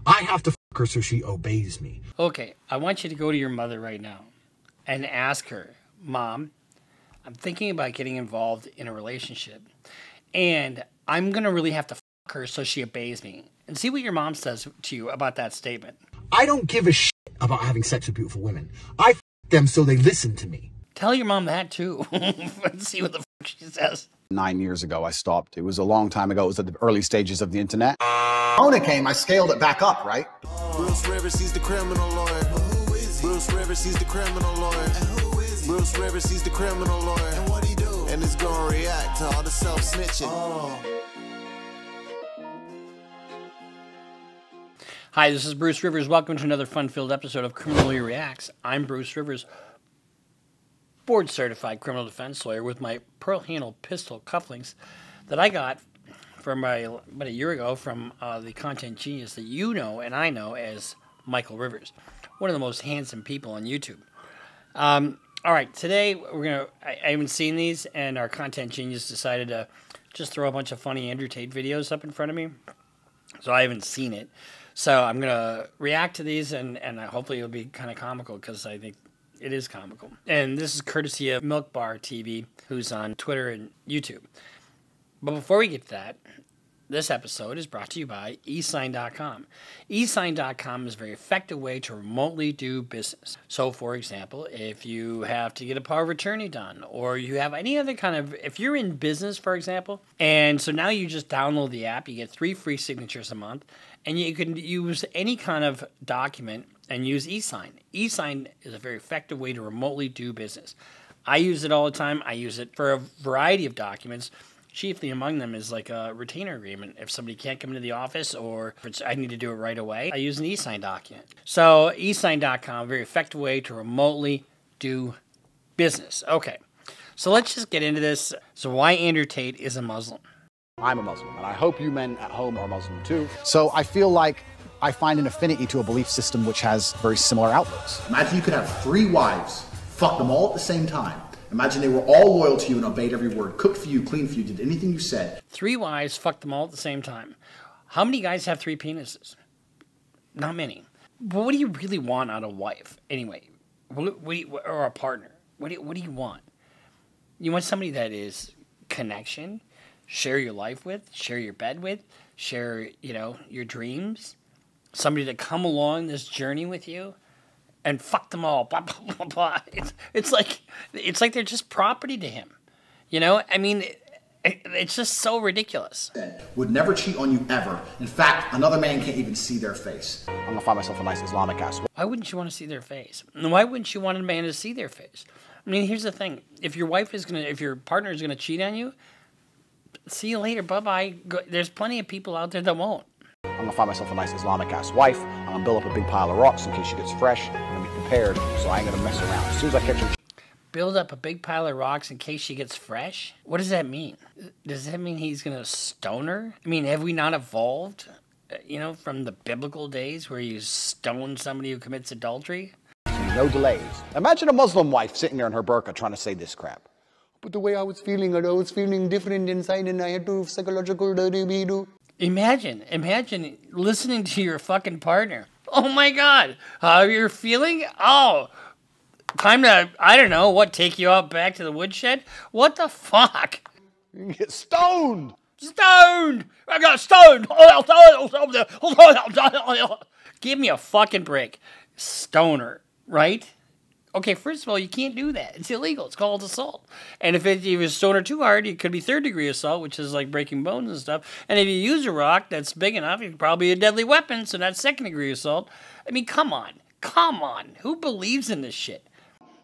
I have to fuck her so she obeys me. Okay, I want you to go to your mother right now and ask her, Mom, I'm thinking about getting involved in a relationship, and I'm going to really have to fuck her so she obeys me. And see what your mom says to you about that statement. I don't give a shit about having sex with beautiful women. I fuck them so they listen to me. Tell your mom that too. And see what the fuck she says. 9 years ago, I stopped. It was a long time ago. It was at the early stages of the internet. Corona came, I scaled it back up, right? Bruce Rivers, he's the criminal lawyer. Bruce Rivers, he's the criminal lawyer. Bruce Rivers, he's the criminal lawyer. And what he do? And it's gonna react to all the self-snitching. Hi, this is Bruce Rivers. Welcome to another fun-filled episode of Criminally Reacts. I'm Bruce Rivers, board-certified criminal defense lawyer with my pearl-handled pistol cufflinks that I got from about a year ago from the content genius that you know and I know as Michael Rivers, one of the most handsome people on YouTube. All right, today I haven't seen these, and our content genius decided to just throw a bunch of funny Andrew Tate videos up in front of me, so I haven't seen it. So I'm gonna react to these, and hopefully it'll be kind of comical because I think it is comical. And this is courtesy of Milk Bar TV, who's on Twitter and YouTube. But before we get to that, this episode is brought to you by eSign.com. eSign.com is a very effective way to remotely do business. So, for example, if you have to get a power of attorney done, or you have any other kind of, if you're in business, for example, and so now you just download the app, you get 3 free signatures a month, and you can use any kind of document and use eSign. eSign is a very effective way to remotely do business. I use it all the time. I use it for a variety of documents. Chiefly among them is like a retainer agreement. If somebody can't come into the office or if I need to do it right away, I use an eSign document. So eSign.com, very effective way to remotely do business. Okay, so let's just get into this. So why Andrew Tate is a Muslim. I'm a Muslim, and I hope you men at home are Muslim too. So I feel like I find an affinity to a belief system which has very similar outlooks. Imagine you could have 3 wives, fuck them all at the same time. Imagine they were all loyal to you and obeyed every word, cooked for you, cleaned for you, did anything you said. 3 wives, fuck them all at the same time. How many guys have 3 penises? Not many. But what do you really want out of a wife, anyway? Or a partner? What do you want? You want somebody that is connection, share your life with, share your bed with, share, your dreams. Somebody to come along this journey with you. And fuck them all, blah, blah, blah, blah. It's like they're just property to him. I mean, it's just so ridiculous. Would never cheat on you ever. In fact, another man can't even see their face. I'm gonna find myself a nice Islamic ass. Why wouldn't you want to see their face? And why wouldn't you want a man to see their face? I mean, here's the thing. If your partner is gonna cheat on you, see you later, bye-bye. There's plenty of people out there that won't. I'm gonna find myself a nice Islamic ass wife. I'm gonna build up a big pile of rocks in case she gets fresh. I'm gonna be prepared, so I ain't gonna mess around. As soon as I catch her. Build up a big pile of rocks in case she gets fresh? What does that mean? Does that mean he's gonna stone her? I mean, have we not evolved, from the biblical days where you stone somebody who commits adultery? No delays. Imagine a Muslim wife sitting there in her burqa trying to say this crap. But the way I was feeling different inside, and I had to psychological do. Imagine listening to your fucking partner. Oh my God, how you're feeling? Oh, time to, I don't know, take you out back to the woodshed? What the fuck? You get stoned! Stoned! I got stoned! Give me a fucking break. Stoner, right? Okay, first of all, you can't do that. It's illegal. It's called assault. And if you was stoner too hard, it could be 3rd-degree assault, which is like breaking bones and stuff. And if you use a rock that's big enough, it's probably a deadly weapon, so that's 2nd-degree assault. I mean, come on. Come on. Who believes in this shit?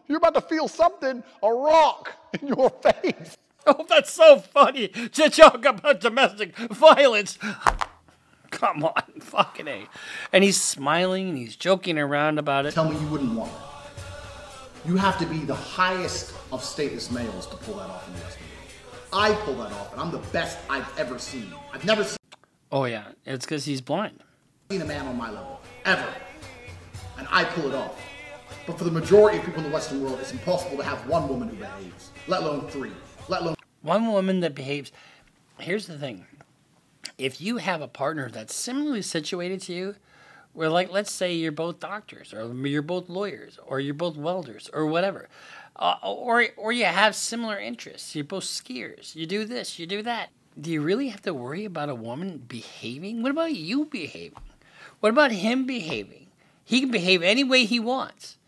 You're about to feel something, a rock, in your face. Oh, that's so funny to talk about domestic violence. Come on. Fucking A. And he's smiling and he's joking around about it. Tell me you wouldn't want it. You have to be the highest of stateless males to pull that off in the Western world. I pull that off, and I'm the best I've ever seen. I've never seen. Oh yeah, it's because he's blind. A man on my level, ever. And I pull it off. But for the majority of people in the Western world, it's impossible to have one woman who behaves, let alone 3, let alone... One woman that behaves. Here's the thing. If you have a partner that's similarly situated to you, where, like, let's say you're both doctors, or you're both lawyers, or you're both welders, or whatever, or you have similar interests. You're both skiers. You do this, you do that. Do you really have to worry about a woman behaving? What about you behaving? What about him behaving? He can behave any way he wants,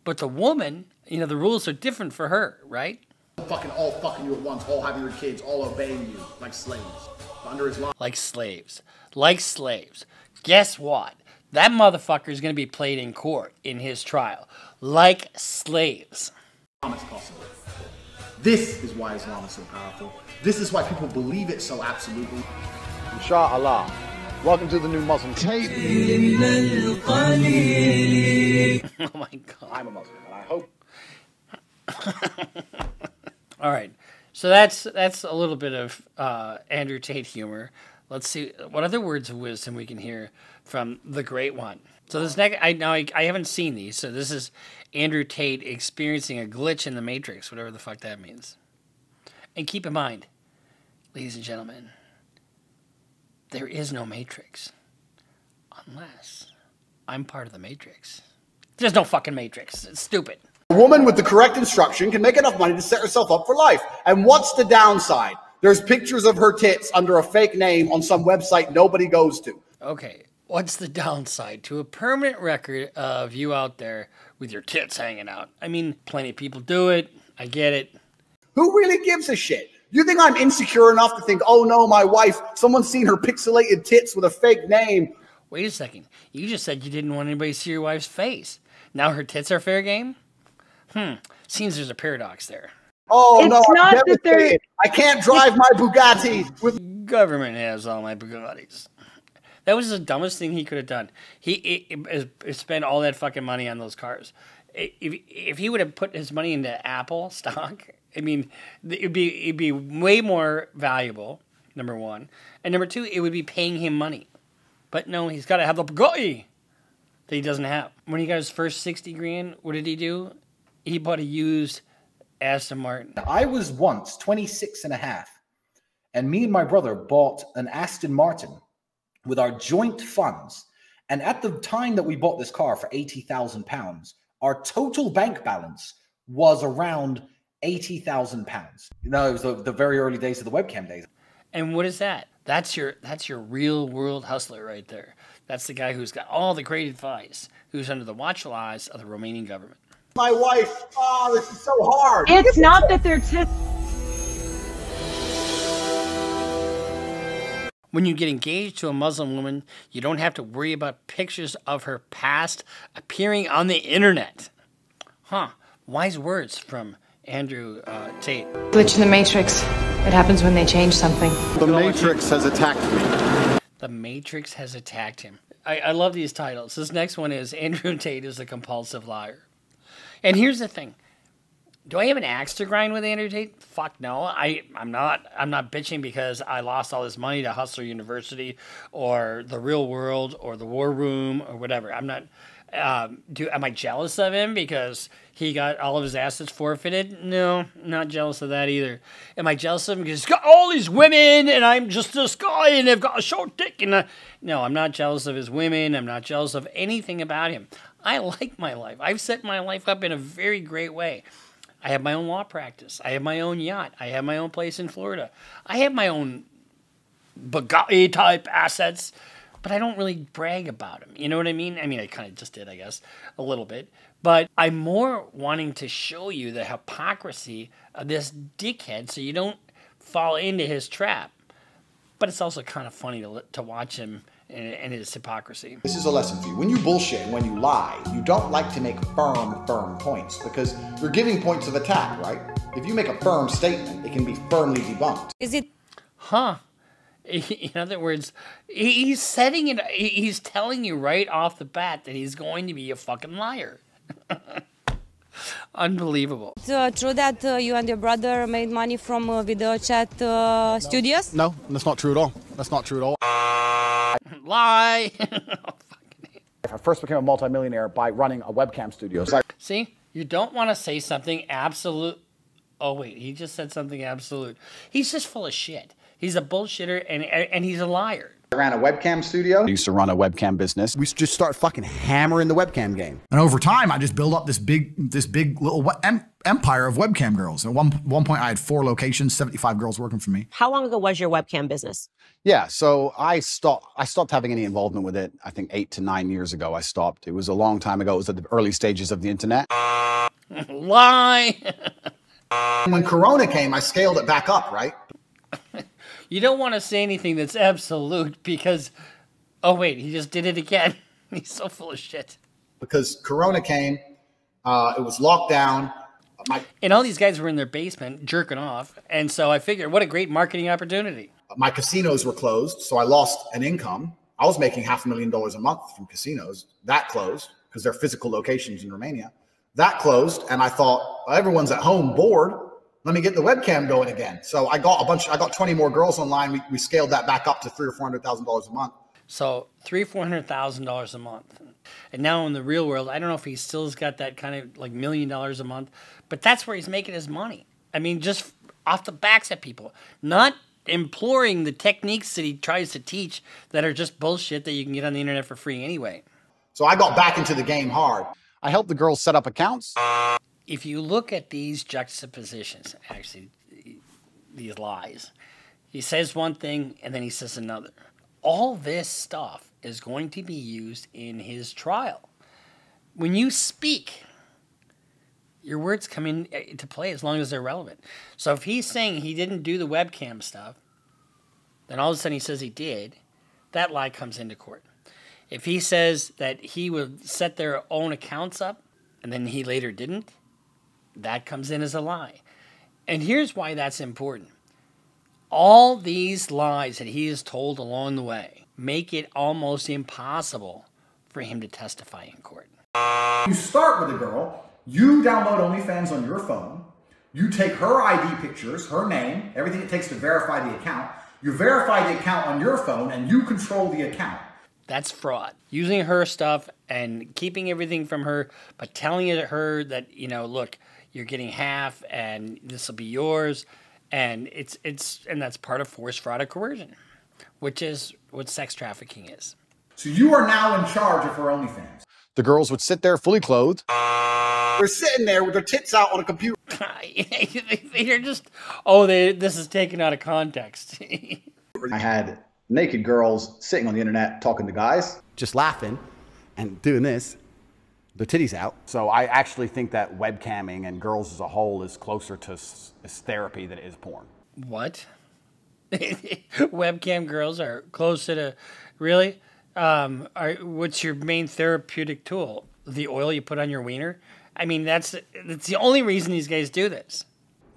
but the woman, you know, the rules are different for her, right? All fucking you at once, all having your kids, all obeying you like slaves. Under Islam. Like slaves. Like slaves. Guess what? That motherfucker is going to be played in court in his trial. Like slaves. It's possible. This is why Islam is so powerful. This is why people believe it so absolutely. Inshallah. Welcome to the new Muslim Tate. Oh my God. I'm a Muslim, and I hope. All right. So that's a little bit of Andrew Tate humor. Let's see what other words of wisdom we can hear from the great one. So this next, I haven't seen these. So this is Andrew Tate experiencing a glitch in the Matrix, whatever the fuck that means. And keep in mind, ladies and gentlemen, there is no Matrix unless I'm part of the Matrix. There's no fucking Matrix. It's stupid. A woman with the correct instruction can make enough money to set herself up for life. And what's the downside? There's pictures of her tits under a fake name on some website nobody goes to. Okay, what's the downside to a permanent record of you out there with your tits hanging out? I mean, plenty of people do it. I get it. Who really gives a shit? You think I'm insecure enough to think, oh no, my wife, someone's seen her pixelated tits with a fake name? Wait a second. You just said you didn't want anybody to see your wife's face. Now her tits are fair game? Seems there's a paradox there. Oh, it's no, not I'm that they're... I can't drive my Bugatti with... Government has all my Bugattis. That was the dumbest thing he could have done. He spent all that fucking money on those cars. If he would have put his money into Apple stock, I mean, it'd be way more valuable, number one. And number two, it would be paying him money. But no, he's got to have the Bugatti that he doesn't have. When he got his first 60 grand, what did he do? He bought a used Aston Martin. I was once 26 and a half, and me and my brother bought an Aston Martin with our joint funds. And at the time that we bought this car for £80,000, our total bank balance was around £80,000. You know, it was the very early days of the webcam days. And what is that? That's your real world hustler right there. That's the guy who's got all the great advice, who's under the watchful eyes of the Romanian government. My wife, oh, this is so hard. It's not that they're When you get engaged to a Muslim woman, you don't have to worry about pictures of her past appearing on the internet. Wise words from Andrew Tate. Glitch in the Matrix. It happens when they change something. The Matrix has attacked me. The Matrix has attacked him. I love these titles. This next one is Andrew Tate is a compulsive liar. And here's the thing. Do I have an axe to grind with Andrew Tate? Fuck no. I'm not bitching because I lost all this money to Hustler University or The Real World or The War Room or whatever. I'm not. Am I jealous of him because he got all of his assets forfeited? No, not jealous of that either. Am I jealous of him because he's got all these women and I'm just this guy and they've got a short dick? And no, I'm not jealous of his women. I'm not jealous of anything about him. I like my life. I've set my life up in a very great way. I have my own law practice. I have my own yacht. I have my own place in Florida. I have my own Bugatti-type assets, but I don't really brag about them. You know what I mean? I mean, I kind of just did, I guess, a little bit. But I'm more wanting to show you the hypocrisy of this dickhead so you don't fall into his trap. But it's also kind of funny to watch him and his hypocrisy. This is a lesson for you. When you bullshit and when you lie, you don't like to make firm points because you're giving points of attack, right? If you make a firm statement, it can be firmly debunked. Is it? In other words, he's setting it. He's telling you right off the bat that he's going to be a fucking liar. Unbelievable. It's true that you and your brother made money from video chat studios? No, that's not true at all. That's not true at all. Lie. I first became a multimillionaire by running a webcam studio. See, you don't want to say something absolute. Oh wait, he just said something absolute. He's just full of shit. He's a bullshitter and he's a liar. I ran a webcam studio. I used to run a webcam business. We just start fucking hammering the webcam game. And over time, I just built up this big little empire of webcam girls. At one point, I had 4 locations, 75 girls working for me. How long ago was your webcam business? Yeah, so I stopped having any involvement with it. I think 8 to 9 years ago I stopped. It was a long time ago. It was at the early stages of the internet. Lie. When Corona came, I scaled it back up, right? You don't want to say anything that's absolute because, oh wait, he just did it again. He's so full of shit. Because Corona came, it was locked down. And all these guys were in their basement jerking off. And so I figured, what a great marketing opportunity. My casinos were closed, so I lost an income. I was making $500,000 a month from casinos. That closed because they're physical locations in Romania. That closed, and I thought, well, everyone's at home bored. Let me get the webcam going again. So I got 20 more girls online. We scaled that back up to $300,000 or $400,000 a month. So $300,000-$400,000 a month. And now in the real world, I don't know if he still's got that kind of like $1 million a month, but that's where he's making his money. I mean, just off the backs of people, not employing the techniques that he tries to teach that are just bullshit that you can get on the internet for free anyway. So I got back into the game hard. I helped the girls set up accounts. If you look at these juxtapositions, actually, these lies, he says one thing and then he says another. All this stuff is going to be used in his trial. When you speak, your words come into play as long as they're relevant. So if he's saying he didn't do the webcam stuff, then all of a sudden he says he did, that lie comes into court. If he says that he would set their own accounts up and then he later didn't, that comes in as a lie. And here's why that's important. All these lies that he has told along the way make it almost impossible for him to testify in court. You start with a girl, you download OnlyFans on your phone, you take her ID pictures, her name, everything it takes to verify the account, you verify the account on your phone, and you control the account. That's fraud. Using her stuff and keeping everything from her, but telling her that, you know, look, you're getting half and this will be yours. And and that's part of force, fraud, or coercion, which is what sex trafficking is. So you are now in charge of her OnlyFans. The girls would sit there fully clothed. They're sitting there with their tits out on a computer. They're just, this is taken out of context. I had naked girls sitting on the internet talking to guys, just laughing and doing this, their titties out. So I actually think that webcamming and girls as a whole is closer to therapy than it is porn. What? Webcam girls are closer to, really? What's your main therapeutic tool? The oil you put on your wiener? I mean, that's the only reason these guys do this.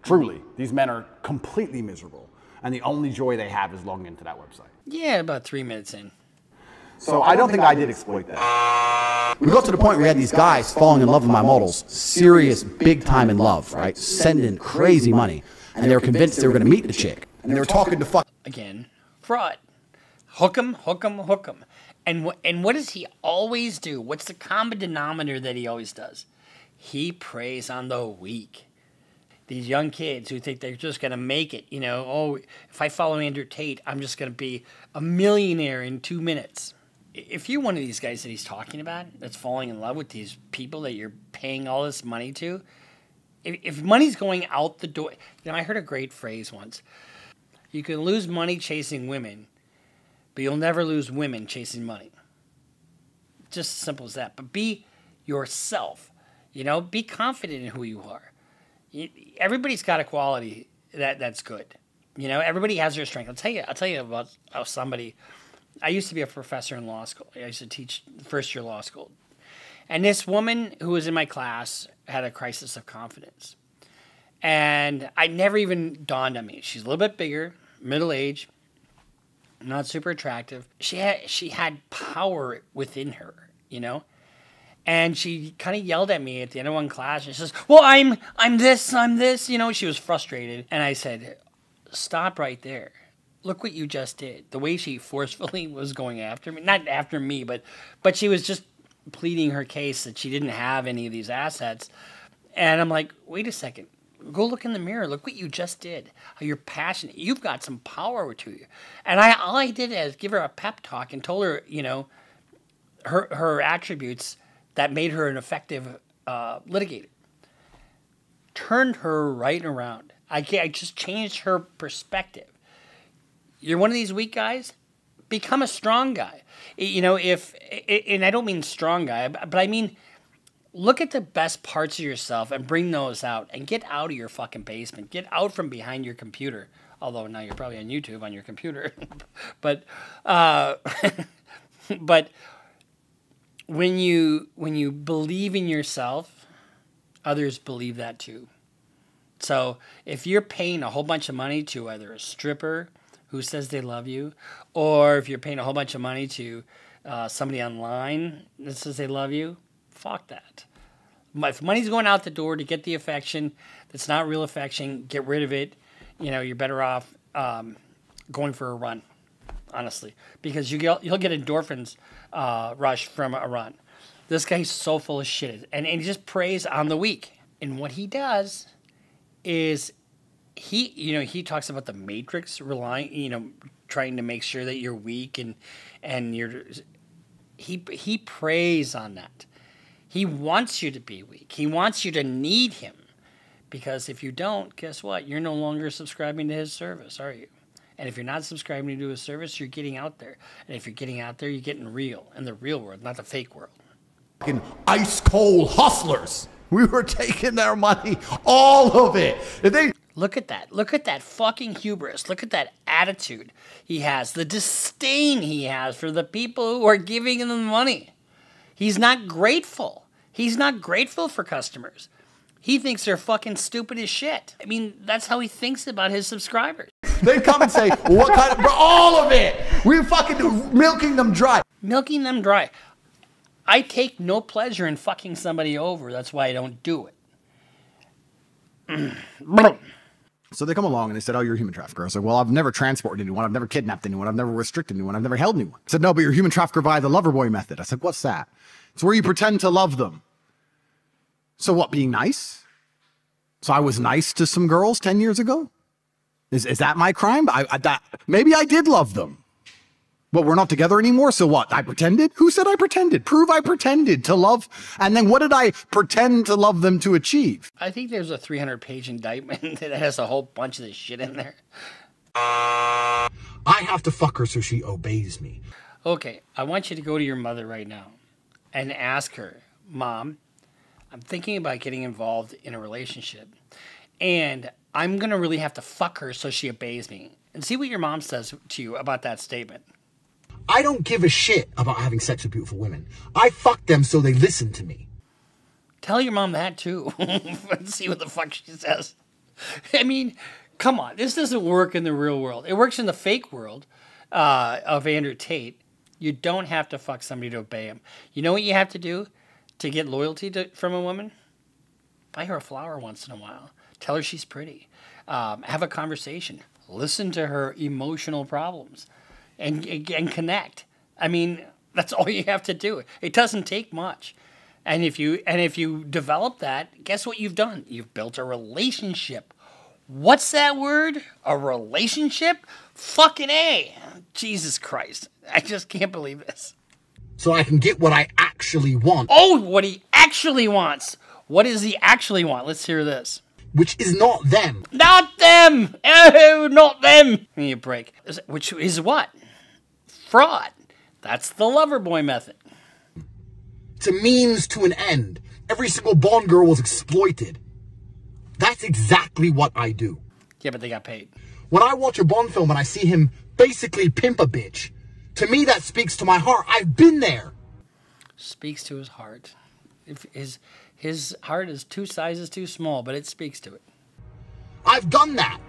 Truly, these men are completely miserable, and the only joy they have is logging into that website. Yeah, about 3 minutes in. So I don't think I did exploit that. We got to the point where we had these guys falling in love with my models, serious, big time in love, right? Sending crazy money. And they were convinced they were going to meet the chick. And they were talking to fuck. Again, fraud. Hook 'em, hook 'em, hook 'em. And what does he always do? What's the common denominator that he always does? He preys on the weak. These young kids who think they're just going to make it, you know, oh, if I follow Andrew Tate, I'm just going to be a millionaire in 2 minutes. If you're one of these guys that he's talking about that's falling in love with these people that you're paying all this money to, if money's going out the door, you know, I heard a great phrase once. You can lose money chasing women, but you'll never lose women chasing money. Just as simple as that. But be yourself. You know, be confident in who you are. Everybody's got a quality that's good. You know, everybody has their strength. I'll tell you about somebody. I used to be a professor in law school. I used to teach first year law school. And this woman who was in my class had a crisis of confidence. And I never even dawned on me. She's a little bit bigger, middle age, not super attractive. She had power within her, you know? And she kind of yelled at me at the end of one class. And she says, well, I'm this, you know? She was frustrated. And I said, stop right there. Look what you just did. The way she forcefully was going after me. Not after me, but she was just pleading her case that she didn't have any of these assets. And I'm like, wait a second. Go look in the mirror. Look what you just did. How you're passionate. You've got some power to you. And all I did is give her a pep talk and told her, you know, her attributes that made her an effective litigator. Turned her right around. I just changed her perspective. You're one of these weak guys? Become a strong guy. You know, and I don't mean strong guy, but I mean, look at the best parts of yourself and bring those out and get out of your fucking basement. Get out from behind your computer. Although now you're probably on YouTube on your computer. but but when you believe in yourself, others believe that too. So if you're paying a whole bunch of money to either a stripper who says they love you, or if you're paying a whole bunch of money to somebody online that says they love you, fuck that. If money's going out the door to get the affection that's not real affection, get rid of it. You know, you're better off going for a run, honestly, because you'll get endorphins rush from a run. This guy's so full of shit, and he just preys on the weak. And what he does is he talks about the Matrix trying to make sure that you're weak and he preys on that. He wants you to be weak. He wants you to need him, because if you don't, guess what? You're no longer subscribing to his service, are you? And if you're not subscribing to his service, you're getting out there. And if you're getting out there, you're getting real in the real world, not the fake world. Ice cold hustlers. We were taking their money, all of it. Look at that. Look at that fucking hubris. Look at that attitude he has. The disdain he has for the people who are giving him the money. He's not grateful. He's not grateful for customers. He thinks they're fucking stupid as shit. I mean, that's how he thinks about his subscribers. They come and say, what kind of... All of it. We're fucking milking them dry. Milking them dry. I take no pleasure in fucking somebody over. That's why I don't do it. So they come along and they said, oh, you're a human trafficker. I was like, well, I've never transported anyone. I've never kidnapped anyone. I've never restricted anyone. I've never held anyone. I said, no, but you're a human trafficker via the lover boy method. I said, what's that? It's where you pretend to love them. So what, being nice? So I was nice to some girls 10 years ago? Is that my crime? Maybe I did love them. But we're not together anymore, so what? I pretended? Who said I pretended? Prove I pretended to love. And then what did I pretend to love them to achieve? I think there's a 300-page indictment that has a whole bunch of this shit in there. I have to fuck her so she obeys me. Okay, I want you to go to your mother right now and ask her, Mom, I'm thinking about getting involved in a relationship, and I'm going to really have to fuck her so she obeys me. And see what your mom says to you about that statement. I don't give a shit about having sex with beautiful women. I fuck them so they listen to me. Tell your mom that too. See what the fuck she says. I mean, come on. This doesn't work in the real world. It works in the fake world of Andrew Tate. You don't have to fuck somebody to obey him. You know what you have to do to get loyalty from a woman? Buy her a flower once in a while. Tell her she's pretty. Have a conversation. Listen to her emotional problems. And connect. I mean, that's all you have to do. It doesn't take much. And if you develop that, guess what you've done? You've built a relationship. What's that word? A relationship? Fucking A. Jesus Christ. I just can't believe this. So I can get what I actually want. Oh, what he actually wants. What does he actually want? Let's hear this. Which is not them. Not them! Oh, not them! Give me a break. Which is what? Fraud. That's the lover boy method. It's a means to an end. Every single Bond girl was exploited. That's exactly what I do. Yeah, but they got paid. When I watch a Bond film and I see him basically pimp a bitch, to me that speaks to my heart. I've been there. Speaks to his heart. If his heart is 2 sizes too small, but it speaks to it. I've done that.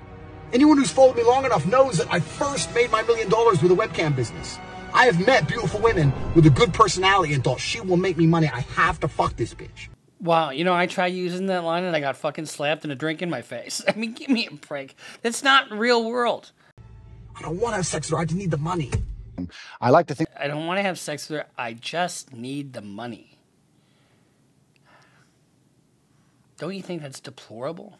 Anyone who's followed me long enough knows that I first made my $1 million with a webcam business. I have met beautiful women with a good personality and thought, she will make me money. I have to fuck this bitch. Wow, you know, I tried using that line and I got fucking slapped and a drink in my face. I mean, give me a break. That's not real world. I don't want to have sex with her. I just need the money. I like to think... I don't want to have sex with her. I just need the money. Don't you think that's deplorable?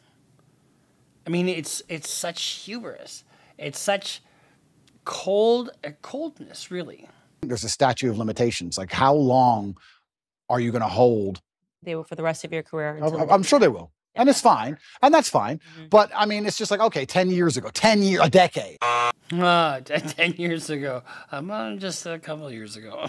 I mean, it's such hubris. It's such coldness, really. There's a statute of limitations. Like, how long are you going to hold? They will for the rest of your career. I'm sure they will. Yeah. And it's fine. And that's fine. Mm-hmm. But I mean, it's just like, okay, 10 years ago, a decade. 10 years ago. Just a couple of years ago.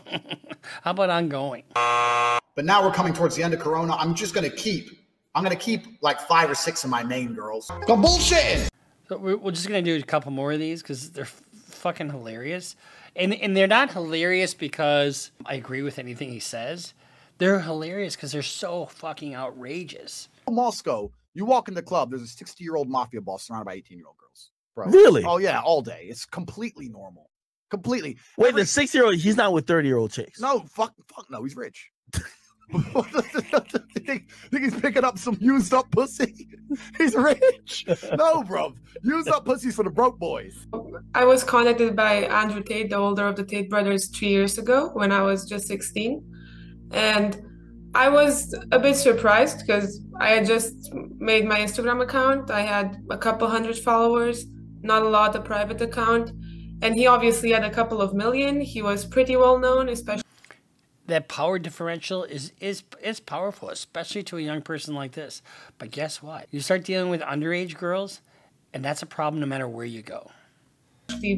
How about ongoing? But now we're coming towards the end of Corona. I'm going to keep like 5 or 6 of my main girls. Go bullshitting. So we're just going to do a couple more of these because they're fucking hilarious. And they're not hilarious because I agree with anything he says. They're hilarious because they're so fucking outrageous. Moscow, you walk in the club, there's a 60-year-old mafia boss surrounded by 18-year-old girls. Bro. Really? Oh, yeah, all day. It's completely normal. Completely. Wait, the 60-year-old, he's not with 30-year-old chicks. No, fuck no, he's rich. think he's picking up some used up pussy? He's rich. No, bro. Used up pussies for the broke boys. I was contacted by Andrew Tate, the older of the Tate brothers, 3 years ago when I was just 16. And I was a bit surprised because I had just made my Instagram account. I had a couple hundred followers, not a lot, a private account. And he obviously had a couple of million. He was pretty well known, especially. That power differential is powerful, especially to a young person like this. But guess what? You start dealing with underage girls, and that's a problem no matter where you go.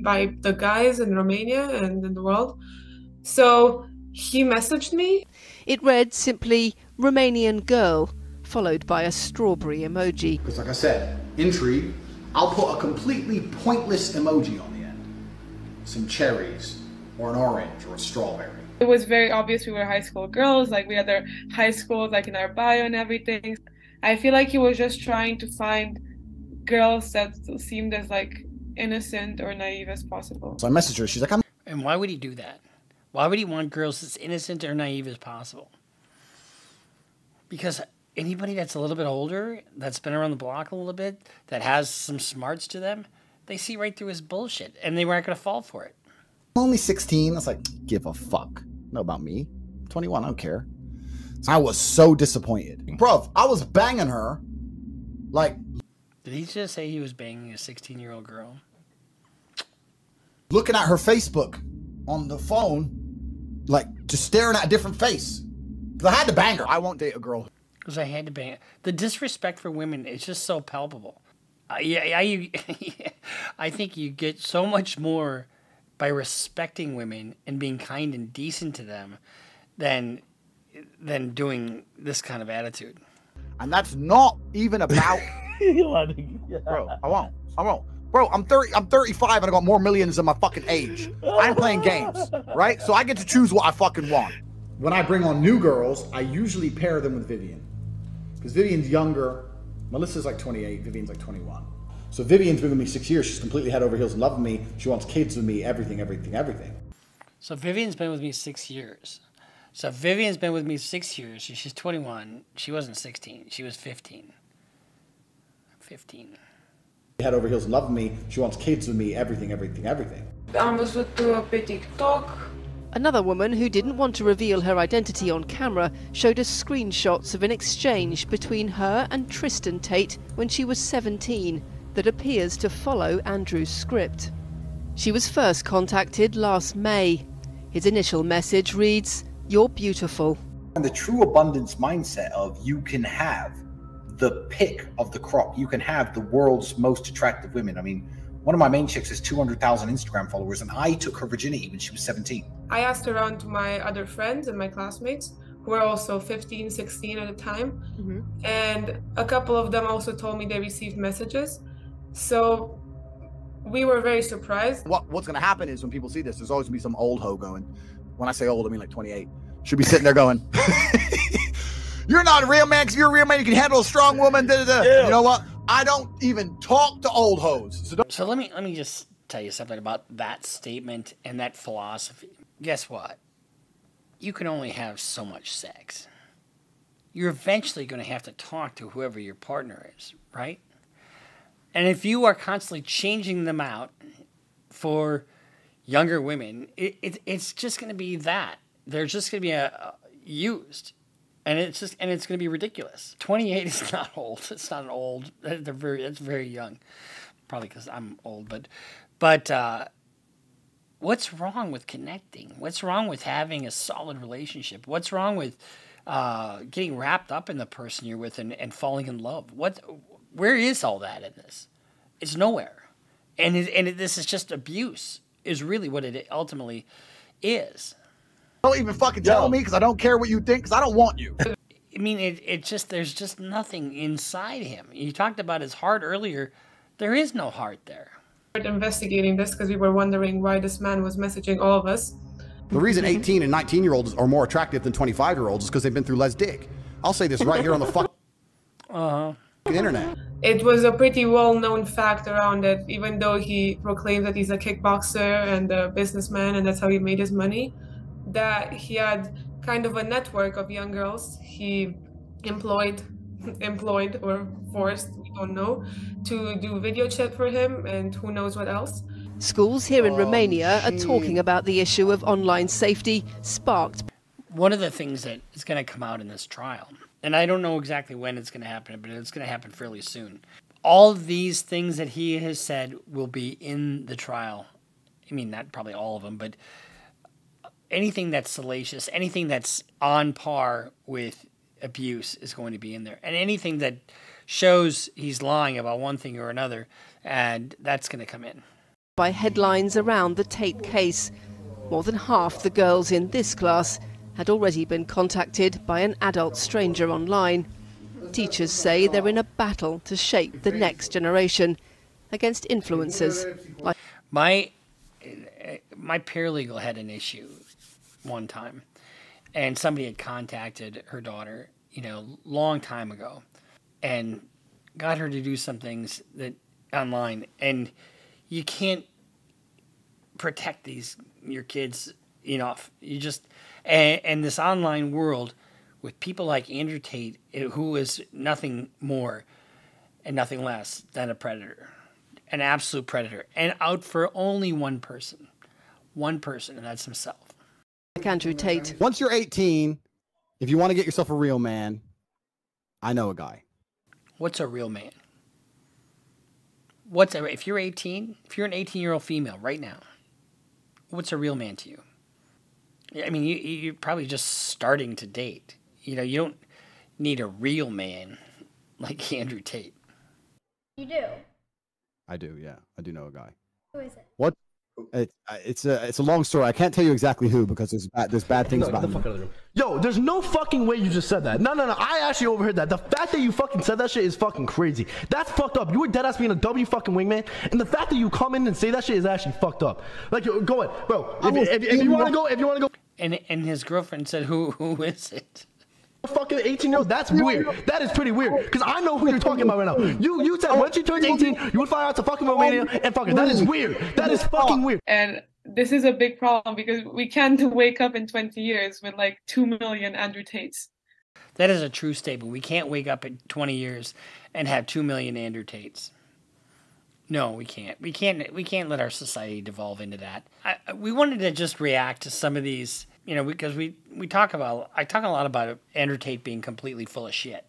By the guys in Romania and in the world. So he messaged me. It read simply, Romanian girl, followed by a strawberry emoji. Because like I said, intrigue, I'll put a completely pointless emoji on the end. Some cherries, or an orange, or a strawberry. It was very obvious we were high school girls, like we had our high schools like in our bio and everything. I feel like he was just trying to find girls that seemed as like innocent or naive as possible. So I messaged her, she's like, And why would he do that? Why would he want girls as innocent or naive as possible? Because anybody that's a little bit older, that's been around the block a little bit, that has some smarts to them, they see right through his bullshit, and they weren't going to fall for it. I'm only 16. I was like, give a fuck. Know about me. 21, I don't care. So I was so disappointed. Bruv, I was banging her. Like. Did he just say he was banging a 16-year-old girl? Looking at her Facebook on the phone, like just staring at a different face. Because I had to bang her. I won't date a girl. Because I had to bang her. The disrespect for women is just so palpable. I think you get so much more by respecting women and being kind and decent to them than doing this kind of attitude. And that's not even about Bro, I won't. Bro, I'm 35 and I got more millions than my fucking age. I ain't playing games, right? So I get to choose what I fucking want. When I bring on new girls, I usually pair them with Vivian. Because Vivian's younger. Melissa's like 28, Vivian's like 21. So Vivian's been with me 6 years. She's completely head over heels in love with me. She wants kids with me, everything. So Vivian's been with me 6 years. She's 21. She wasn't 16. She was 15. 15. Head over heels in love with me. She wants kids with me, everything. Another woman who didn't want to reveal her identity on camera showed us screenshots of an exchange between her and Tristan Tate when she was 17 that appears to follow Andrew's script. She was first contacted last May. His initial message reads, "You're beautiful." And the true abundance mindset of you can have the pick of the crop. You can have the world's most attractive women. I mean, one of my main chicks has 200,000 Instagram followers, and I took her virginity when she was 17. I asked around to my other friends and my classmates who were also 15, 16 at the time. Mm-hmm. And a couple of them also told me they received messages. So we were very surprised. What's going to happen is when people see this, there's always going to be some old hoe going. When I say old, I mean like 28. Should be sitting there going, you're not a real man, because you're a real man, you can handle a strong woman, da-da-da. Yeah. You know what? I don't even talk to old hoes. So let me just tell you something about that statement and that philosophy. Guess what? You can only have so much sex. You're eventually going to have to talk to whoever your partner is, right? And if you are constantly changing them out for younger women, it's just going to be that. They're just going to be used. And it's going to be ridiculous. 28 is not old. It's not an old. It's very young. Probably because I'm old, but what's wrong with connecting? What's wrong with having a solid relationship? What's wrong with getting wrapped up in the person you're with and falling in love? Where is all that in this? It's nowhere. And this is just abuse, is really what it ultimately is. Don't even fucking tell me because I don't care what you think because I don't want you. I mean, there's just nothing inside him. You talked about his heart earlier. There is no heart there. We started investigating this because we were wondering why this man was messaging all of us. The reason 18 and 19-year-olds are more attractive than 25-year-olds is because they've been through less dick. I'll say this right here on the fucking internet. It was a pretty well-known fact around it, even though he proclaimed that he's a kickboxer and a businessman and that's how he made his money, that he had kind of a network of young girls he employed or forced, we don't know, to do video chat for him and who knows what else. Schools here in Romania are talking about the issue of online safety, sparked. One of the things that is going to come out in this trial, and I don't know exactly when it's going to happen, but it's going to happen fairly soon. All of these things that he has said will be in the trial. I mean, not probably all of them, but anything that's salacious, anything that's on par with abuse is going to be in there. And anything that shows he's lying about one thing or another, and that's going to come in. By headlines around the Tate case, more than half the girls in this class had already been contacted by an adult stranger online. Teachers say they're in a battle to shape the next generation against influencers like... My paralegal had an issue one time, and somebody had contacted her daughter, long time ago, and got her to do some things that online, and you can't protect your kids enough. You just, and this online world with people like Andrew Tate, who is nothing more and nothing less than a predator, an absolute predator, and out for only one person, and that's himself. Like Andrew Tate. Once you're 18, if you want to get yourself a real man, I know a guy. What's a real man? If you're 18, if you're an 18-year-old female right now, what's a real man to you? I mean, you're probably just starting to date. You don't need a real man like Andrew Tate. You do? I do, yeah. I do know a guy. Who is it? What? It's a long story. I can't tell you exactly who because there's bad things about him. Yo, there's no fucking way you just said that. No. I actually overheard that. The fact that you fucking said that shit is fucking crazy. That's fucked up. You were dead ass being a W fucking wingman, and the fact that you come in and say that shit is actually fucked up. Like, go ahead, bro. If you want to go, And his girlfriend said, "Who is it?" Fucking 18-year-old, that's weird. That is pretty weird. Because I know who you're talking about right now. You said once you turned 18, you would fly out to fucking Romania and fuck it. That is weird. That is fucking weird. And this is a big problem because we can't wake up in 20 years with like 2 million Andrew Tates. That is a true statement. We can't wake up in 20 years and have 2 million Andrew Tates. No, we can't. We can't let our society devolve into that. We wanted to just react to some of these, because I talk a lot about Andrew Tate being completely full of shit.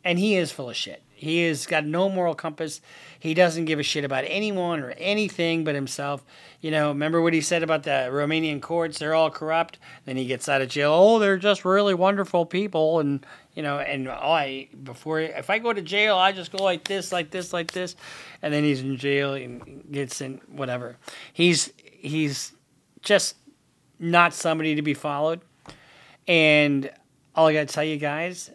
And he is full of shit. He has got no moral compass. He doesn't give a shit about anyone or anything but himself. Remember what he said about the Romanian courts? They're all corrupt. Then he gets out of jail. Oh, they're just really wonderful people. And, if I go to jail, I just go like this. And then he's in jail and gets in whatever. He's just not somebody to be followed. And all I got to tell you guys,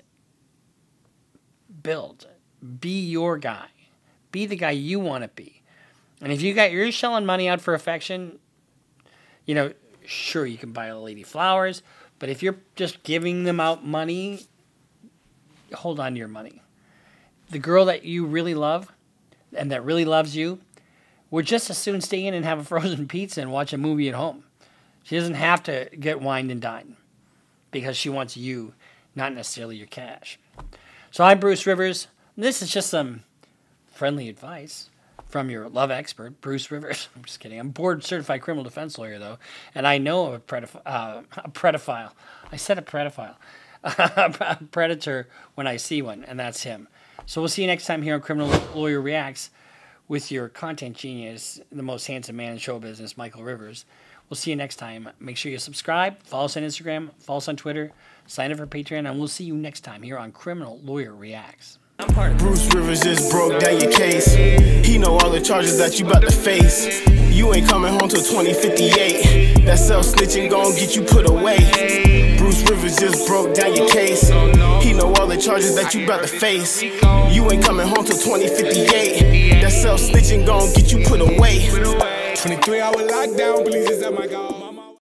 be your guy. Be the guy you want to be. And if you're shelling money out for affection, sure, you can buy a lady flowers, but if you're just giving them out money, hold on to your money. The girl that you really love and that really loves you would just as soon stay in and have a frozen pizza and watch a movie at home. She doesn't have to get wined and dined because she wants you, not necessarily your cash. So I'm Bruce Rivers. This is just some friendly advice from your love expert, Bruce Rivers. I'm just kidding. I'm a board-certified criminal defense lawyer, though, and I know of a pedophile. I said a pedophile. predator when I see one, and that's him. So we'll see you next time here on Criminal Lawyer Reacts with your content genius, the most handsome man in show business, Michael Rivers. We'll see you next time. Make sure you subscribe, follow us on Instagram, follow us on Twitter, sign up for Patreon, and we'll see you next time here on Criminal Lawyer Reacts. Bruce Rivers just broke down your case. He know all the charges that you about to face. You ain't coming home till 2058. That self-snitching gon' get you put away. Bruce Rivers just broke down your case. He know all the charges that you about to face. You ain't coming home till 2058. That self-snitching gon' get you put away. 23-hour lockdown, police is at my God.